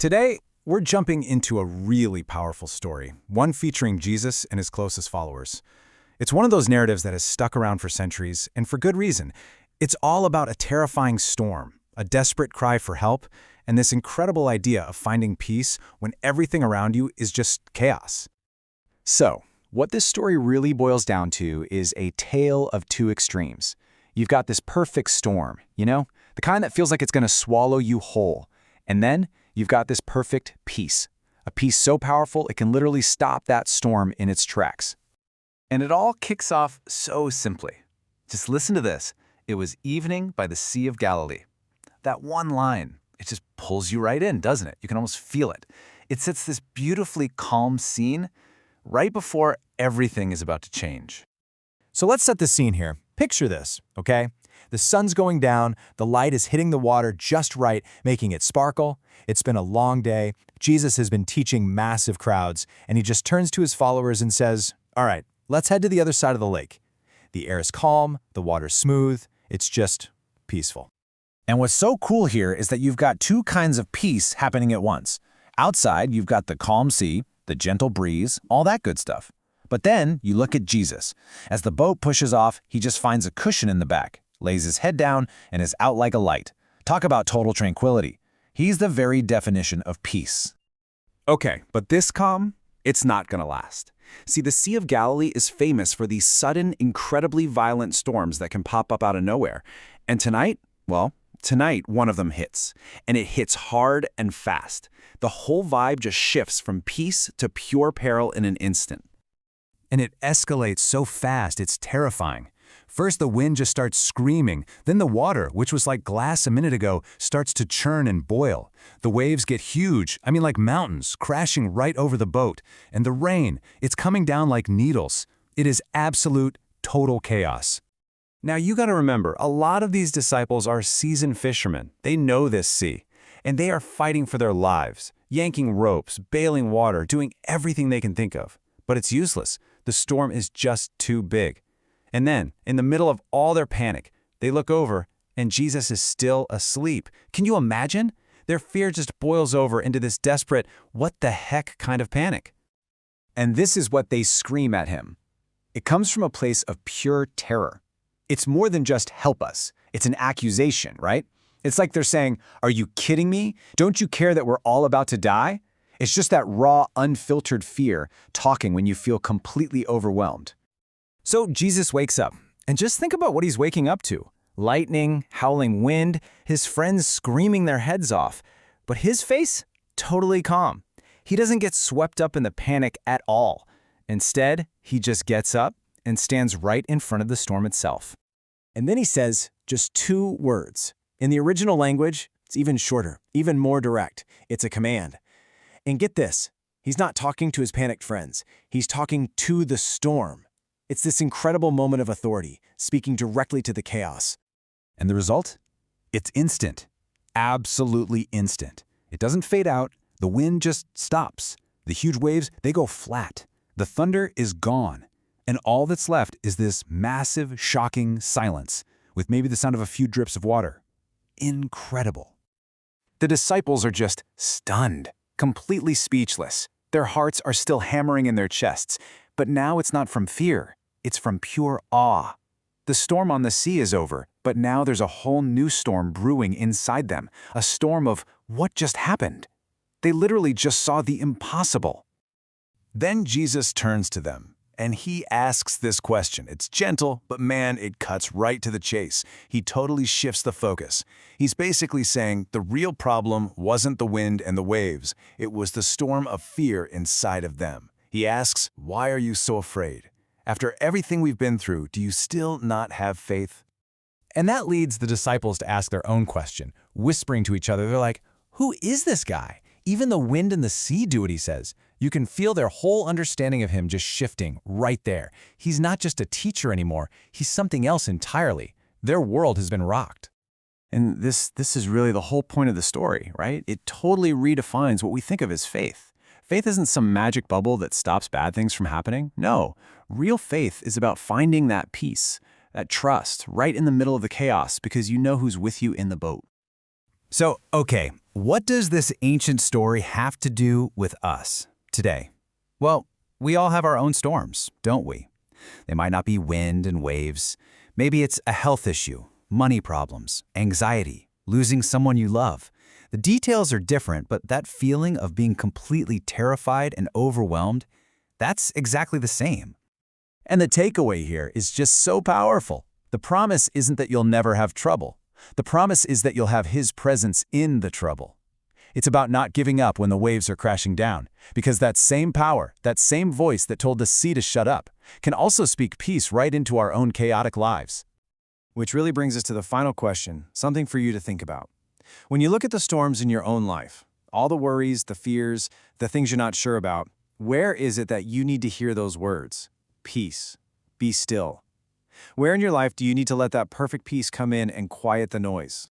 Today, we're jumping into a really powerful story, one featuring Jesus and his closest followers. It's one of those narratives that has stuck around for centuries, and for good reason. It's all about a terrifying storm, a desperate cry for help, and this incredible idea of finding peace when everything around you is just chaos. So, what this story really boils down to is a tale of two extremes. You've got this perfect storm, the kind that feels like it's going to swallow you whole. And then you've got this perfect peace, a peace so powerful it can literally stop that storm in its tracks. And it all kicks off so simply. Just listen to this. It was evening by the Sea of Galilee. That one line, it just pulls you right in, doesn't it? You can almost feel it. It sets this beautifully calm scene right before everything is about to change. So let's set the scene here. Picture this, okay? The sun's going down, the light is hitting the water just right, making it sparkle. It's been a long day. Jesus has been teaching massive crowds, and he just turns to his followers and says, "All right, let's head to the other side of the lake." The air is calm, the water's smooth, it's just peaceful. And what's so cool here is that you've got two kinds of peace happening at once. Outside, you've got the calm sea, the gentle breeze, all that good stuff. But then you look at Jesus. As the boat pushes off, he just finds a cushion in the back, lays his head down, and is out like a light. Talk about total tranquility. He's the very definition of peace. Okay, but this calm, it's not gonna last. See, the Sea of Galilee is famous for these sudden, incredibly violent storms that can pop up out of nowhere. And tonight, one of them hits. And it hits hard and fast. The whole vibe just shifts from peace to pure peril in an instant. And it escalates so fast, it's terrifying. First, the wind just starts screaming. Then the water, which was like glass a minute ago, starts to churn and boil. The waves get huge, like mountains, crashing right over the boat. And the rain, it's coming down like needles. It is absolute, total chaos. Now you gotta remember, a lot of these disciples are seasoned fishermen. They know this sea. And they are fighting for their lives, yanking ropes, bailing water, doing everything they can think of. But it's useless. The storm is just too big. And then, in the middle of all their panic, they look over and Jesus is still asleep. Can you imagine? Their fear just boils over into this desperate, what the heck kind of panic. And this is what they scream at him. It comes from a place of pure terror. It's more than just help us. It's an accusation, right? It's like they're saying, "Are you kidding me? Don't you care that we're all about to die?" It's just that raw, unfiltered fear talking when you feel completely overwhelmed. So Jesus wakes up, and just think about what he's waking up to. Lightning, howling wind, his friends screaming their heads off. But his face, totally calm. He doesn't get swept up in the panic at all. Instead, he just gets up and stands right in front of the storm itself. And then he says just two words. In the original language, it's even shorter, even more direct. It's a command. And get this, he's not talking to his panicked friends. He's talking to the storm. It's this incredible moment of authority, speaking directly to the chaos. And the result? It's instant. Absolutely instant. It doesn't fade out. The wind just stops. The huge waves, they go flat. The thunder is gone. And all that's left is this massive, shocking silence, with maybe the sound of a few drips of water. Incredible. The disciples are just stunned, completely speechless. Their hearts are still hammering in their chests, but now it's not from fear, it's from pure awe. The storm on the sea is over, but now there's a whole new storm brewing inside them, a storm of what just happened. They literally just saw the impossible. Then Jesus turns to them, and he asks this question. It's gentle, but man, it cuts right to the chase. He totally shifts the focus. He's basically saying the real problem wasn't the wind and the waves. It was the storm of fear inside of them. He asks, "Why are you so afraid? After everything we've been through, do you still not have faith?" And that leads the disciples to ask their own question, whispering to each other. They're like, "Who is this guy? Even the wind and the sea do what he says." You can feel their whole understanding of him just shifting right there. He's not just a teacher anymore. He's something else entirely. Their world has been rocked. And this is really the whole point of the story, right? It totally redefines what we think of as faith. Faith isn't some magic bubble that stops bad things from happening. No, real faith is about finding that peace, that trust, right in the middle of the chaos because you know who's with you in the boat. So, okay, What does this ancient story have to do with us today? Well, we all have our own storms, don't we? They might not be wind and waves. Maybe it's a health issue, money problems, anxiety, losing someone you love. The details are different, but that feeling of being completely terrified and overwhelmed, that's exactly the same. And the takeaway here is just so powerful. The promise isn't that you'll never have trouble. The promise is that you'll have His presence in the trouble. It's about not giving up when the waves are crashing down, because that same power, that same voice that told the sea to shut up, can also speak peace right into our own chaotic lives. Which really brings us to the final question, something for you to think about. When you look at the storms in your own life, all the worries, the fears, the things you're not sure about, where is it that you need to hear those words? Peace. Be still. Where in your life do you need to let that perfect peace come in and quiet the noise?